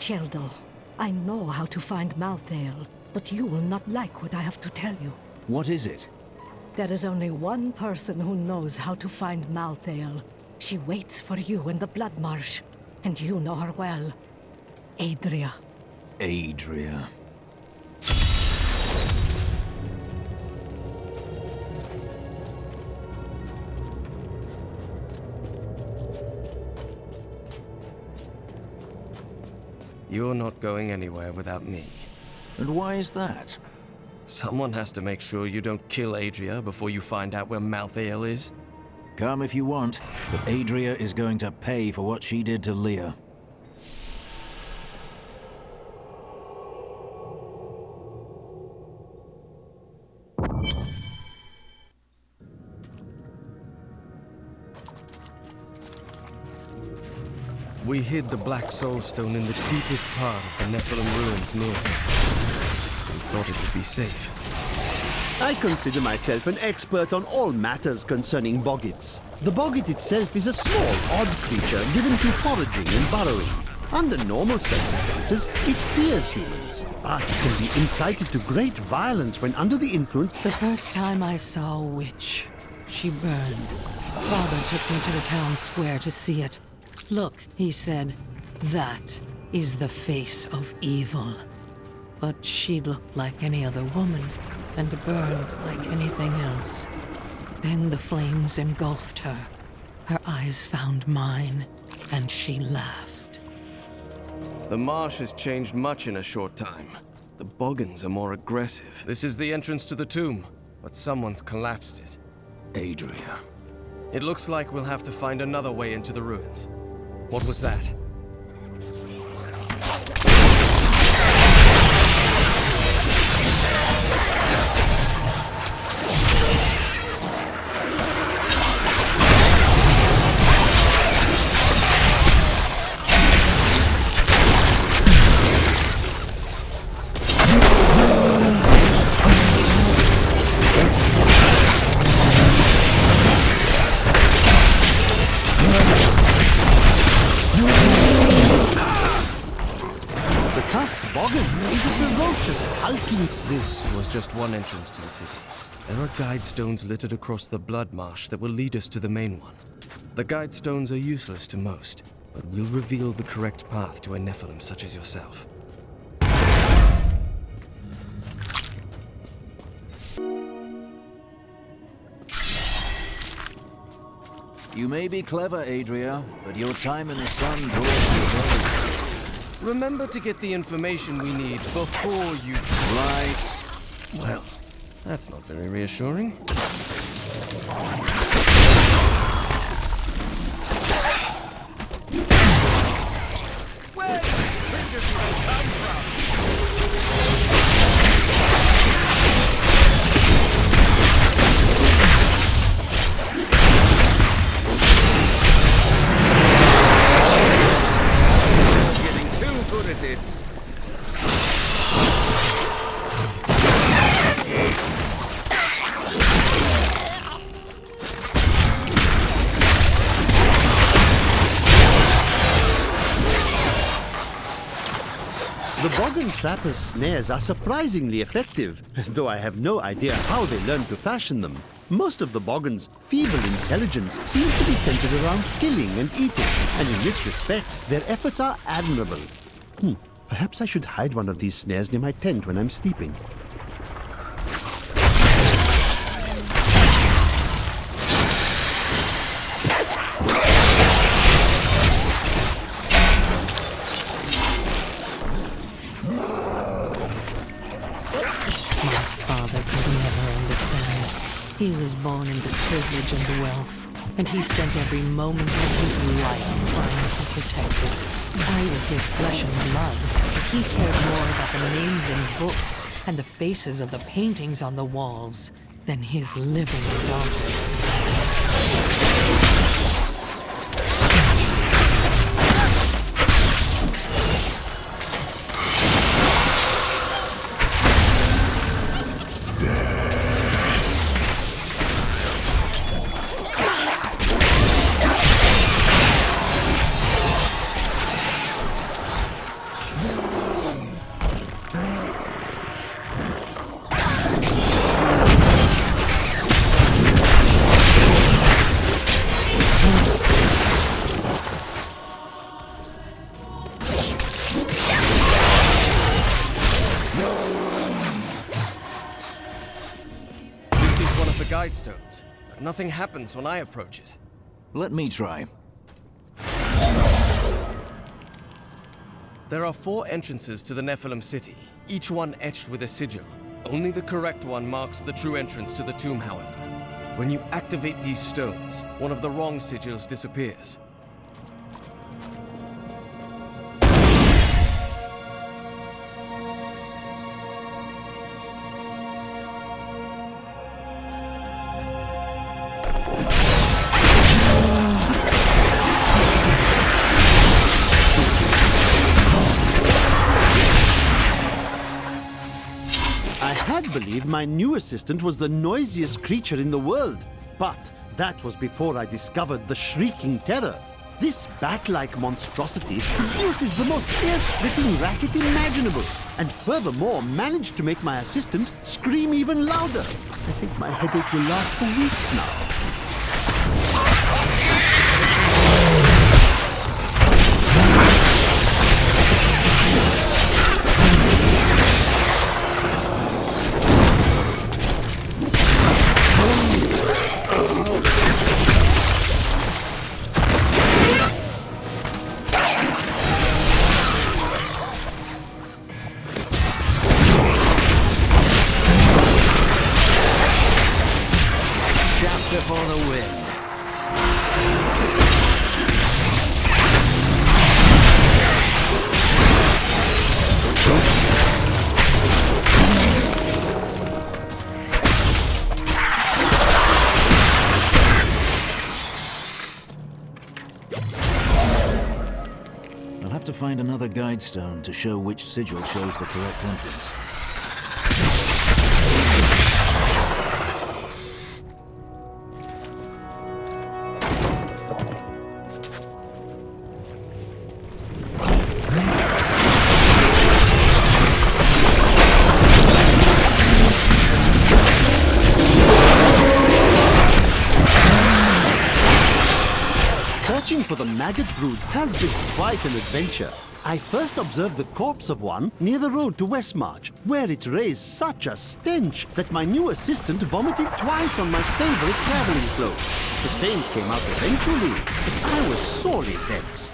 Sheldo, I know how to find Malthael, but you will not like what I have to tell you. What is it? There is only one person who knows how to find Malthael. She waits for you in the Blood Marsh, and you know her well. Adria. Adria. You're not going anywhere without me. And why is that? Someone has to make sure you don't kill Adria before you find out where Malthael is. Come if you want, but Adria is going to pay for what she did to Leah. We hid the Black Soulstone in the deepest part of the Nephilim ruins near here. We thought it would be safe. I consider myself an expert on all matters concerning boggits. The boggit itself is a small, odd creature given to foraging and burrowing. Under normal circumstances, it fears humans, but it can be incited to great violence when under the influence. The first time I saw a witch, she burned. Father took me to the town square to see it. Look, he said, that is the face of evil. But she looked like any other woman, and burned like anything else. Then the flames engulfed her. Her eyes found mine, and she laughed. The marsh has changed much in a short time. The Boggans are more aggressive. This is the entrance to the tomb, but someone's collapsed it. Adria. It looks like we'll have to find another way into the ruins. What was that? This was just one entrance to the city. There are guide stones littered across the blood marsh that will lead us to the main one. The guide stones are useless to most, but will reveal the correct path to a Nephilim such as yourself. You may be clever, Adria, but your time in the sun draws you. Remember to get the information we need before you... Right. Well, that's not very reassuring. Where did these creatures even come from? Good at this. The Boggan Trapper's snares are surprisingly effective, though I have no idea how they learned to fashion them. Most of the Boggan's feeble intelligence seems to be centered around killing and eating, and in this respect, their efforts are admirable. Perhaps I should hide one of these snares near my tent when I'm sleeping. Father could never understand. He was born into privilege and wealth, and he spent every moment of his life trying to protect it. I was his flesh and blood, but he cared more about the names in books and the faces of the paintings on the walls than his living daughter. guide stones, but nothing happens when I approach it. Let me try. There are 4 entrances to the Nephilim city, each one etched with a sigil. Only the correct one marks the true entrance to the tomb, however. When you activate these stones, one of the wrong sigils disappears. I believed my new assistant was the noisiest creature in the world, but that was before I discovered the Shrieking Terror. This bat-like monstrosity produces the most ear-splitting racket imaginable, and furthermore managed to make my assistant scream even louder. I think my headache will last for weeks now. For the win. I'll have to find another guide stone to show which sigil shows the correct entrance. Searching for the maggot brood has been quite an adventure. I first observed the corpse of one near the road to Westmarch, where it raised such a stench that my new assistant vomited twice on my favorite traveling clothes. The stains came out eventually, but I was sorely vexed.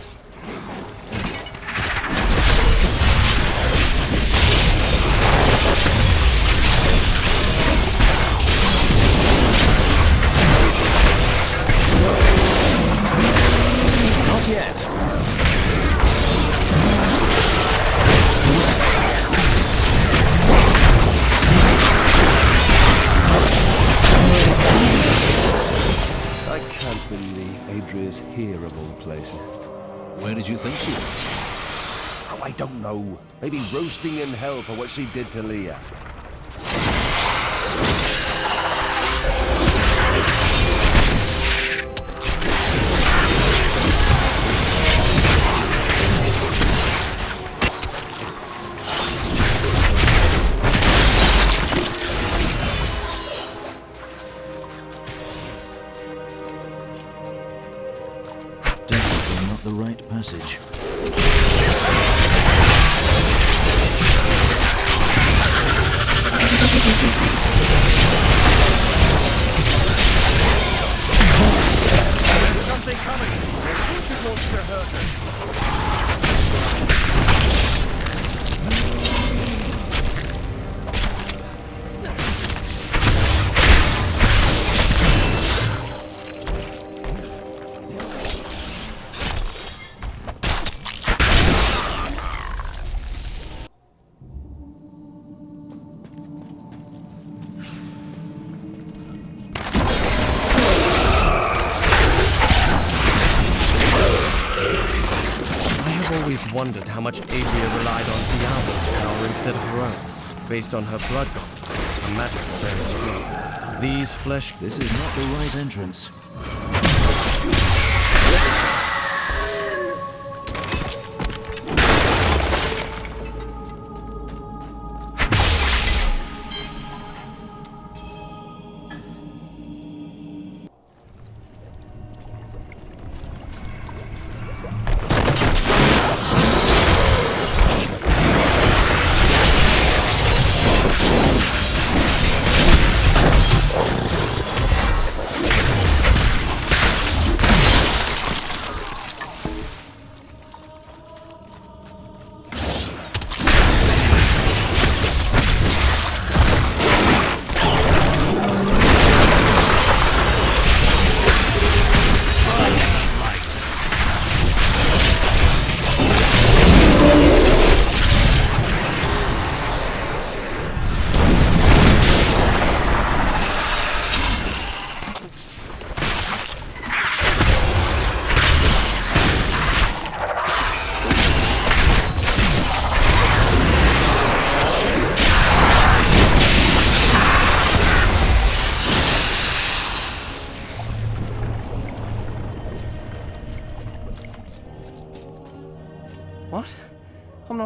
Not yet. I can't believe Adria's here of all places. Where did you think she was? Oh, I don't know. Maybe roasting in hell for what she did to Leah. Definitely not the right passage. There's something coming! The creature wants to hurt us! I've always wondered how much Adria relied on Diablo's power instead of her own. Based on her blood gauntlet, her magic is very strong. These flesh... This is not the right entrance.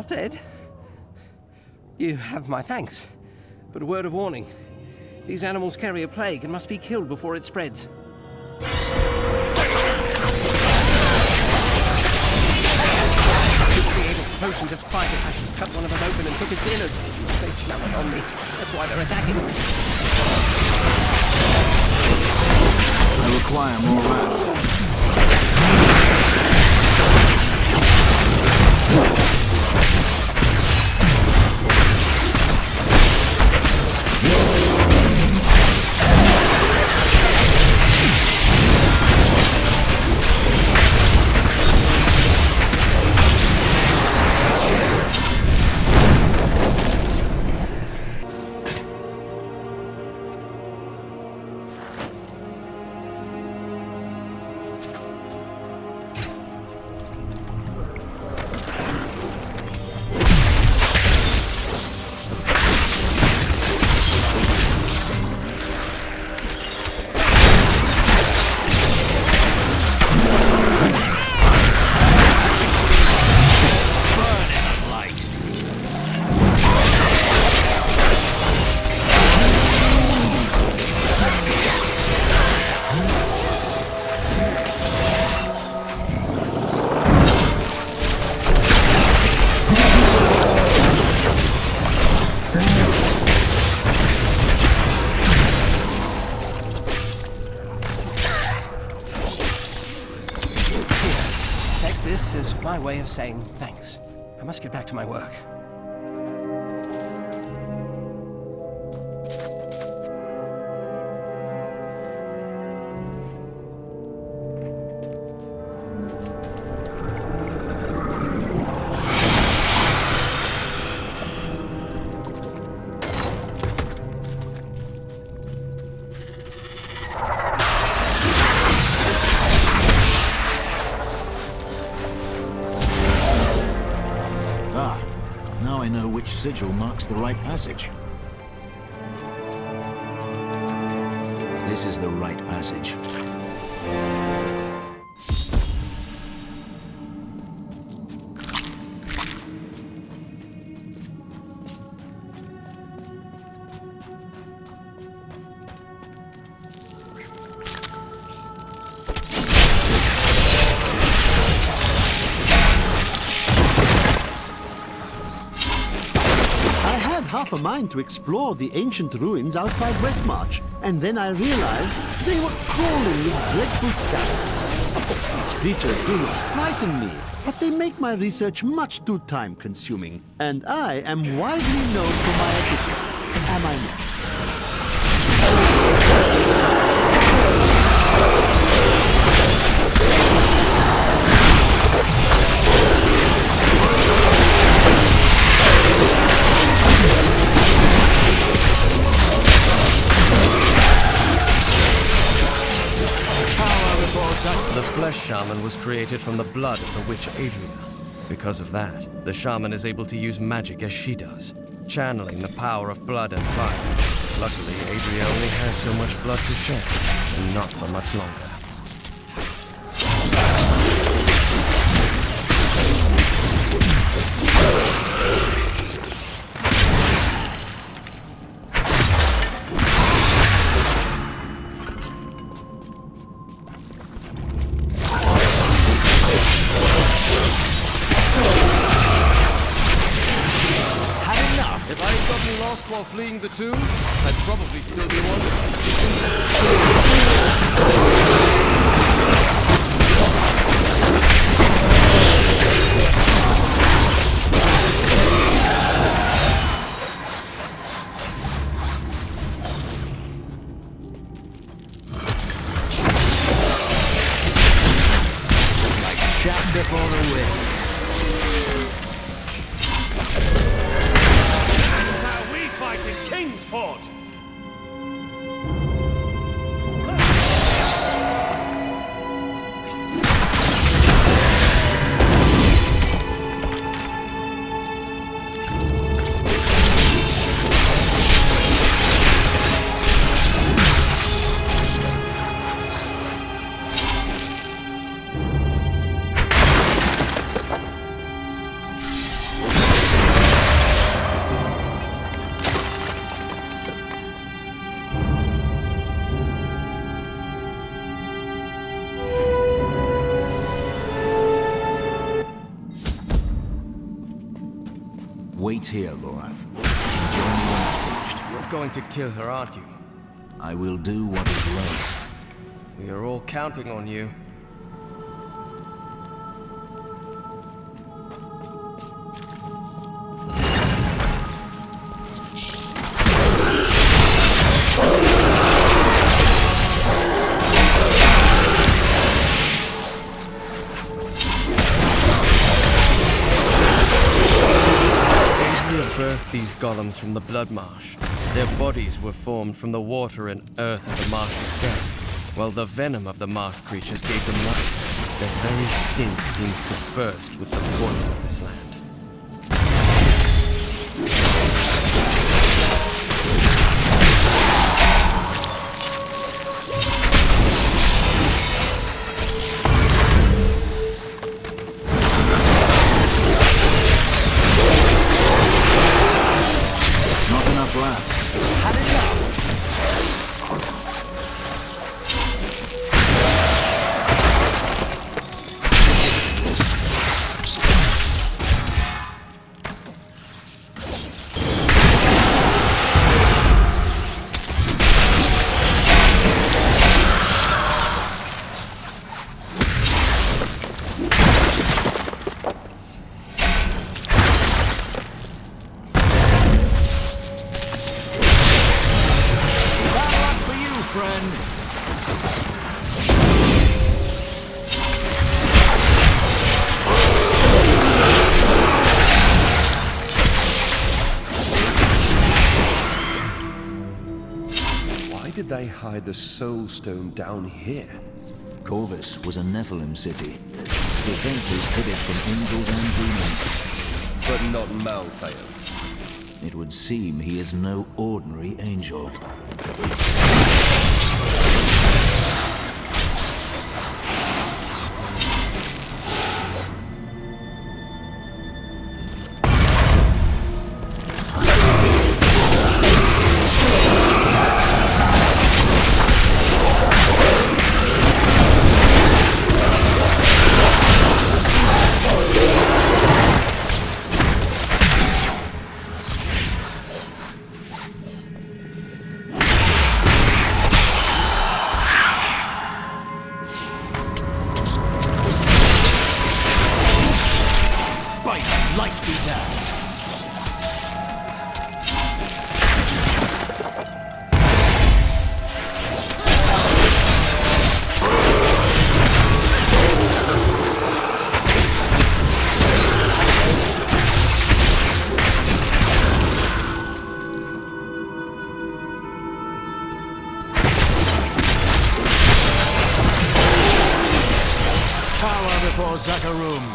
not dead. You have my thanks. But a word of warning. These animals carry a plague and must be killed before it spreads. Potion to fight it. I cut one of them open and took its innards. They smell it on me. That's why they're attacking. I require more wrath. This is my way of saying thanks. I must get back to my work. Now I know which sigil marks the right passage. This is the right passage. Half a mind to explore the ancient ruins outside Westmarch, and then I realized they were crawling with dreadful scabs. These creatures do not frighten me, but they make my research much too time-consuming, and I am widely known for my efficiency. Am I not? The flesh shaman was created from the blood of the witch Adria. Because of that, the shaman is able to use magic as she does, channeling the power of blood and fire. Luckily, Adria only has so much blood to shed, and not for much longer. While fleeing the tomb, I'd probably still be wandering. Like chaff before the wind. In Kingsport! Wait here, Lorath. Join me when it's finished. You're going to kill her, aren't you? I will do what is right. We are all counting on you. Birthed these golems from the blood marsh. Their bodies were formed from the water and earth of the marsh itself, while the venom of the marsh creatures gave them life. Their very skin seems to burst with the poison of this land. Did they hide the Soul Stone down here? Corvus was a Nephilim city. Its defenses hid it from angels and demons. But not Malthael. It would seem he is no ordinary angel. For Zakarum.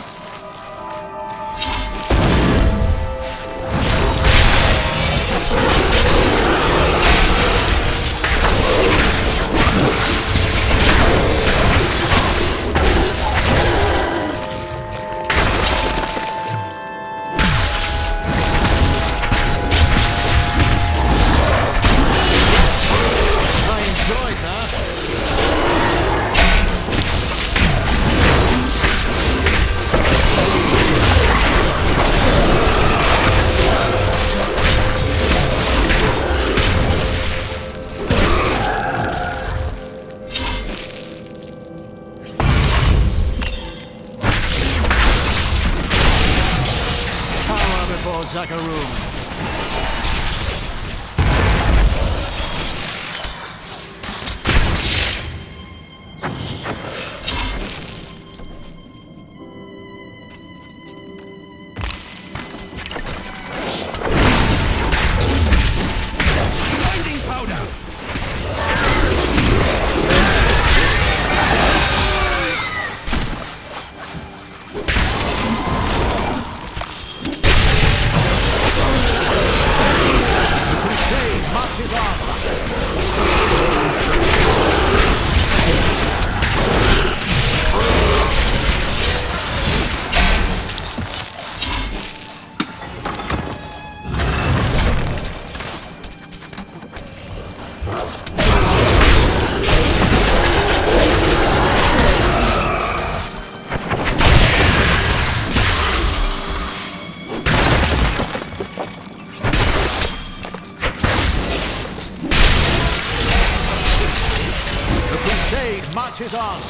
blade marches on!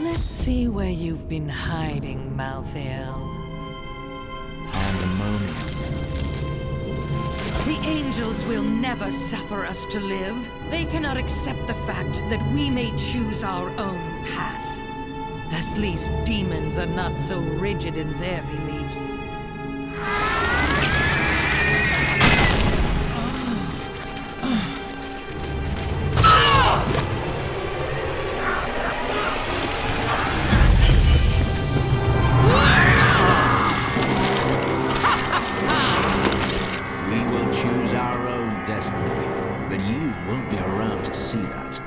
Let's see where you've been hiding, Malthael. Pandemonium. The angels will never suffer us to live. They cannot accept the fact that we may choose our own path. At least demons are not so rigid in their beliefs. But you won't be around to see that.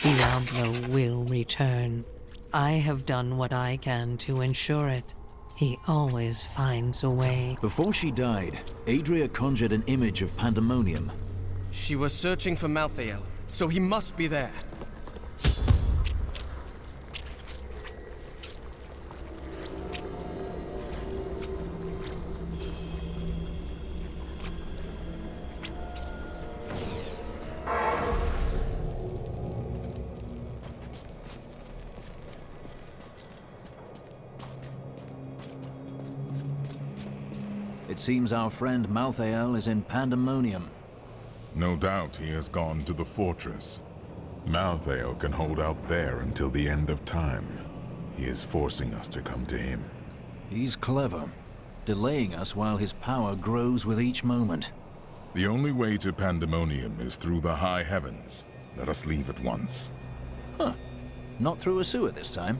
Diablo will return. I have done what I can to ensure it. He always finds a way. Before she died, Adria conjured an image of Pandemonium. She was searching for Malthael, so he must be there. It seems our friend Malthael is in Pandemonium. No doubt he has gone to the fortress. Malthael can hold out there until the end of time. He is forcing us to come to him. He's clever, delaying us while his power grows with each moment. The only way to Pandemonium is through the high heavens. Let us leave at once. Huh. Not through a sewer this time.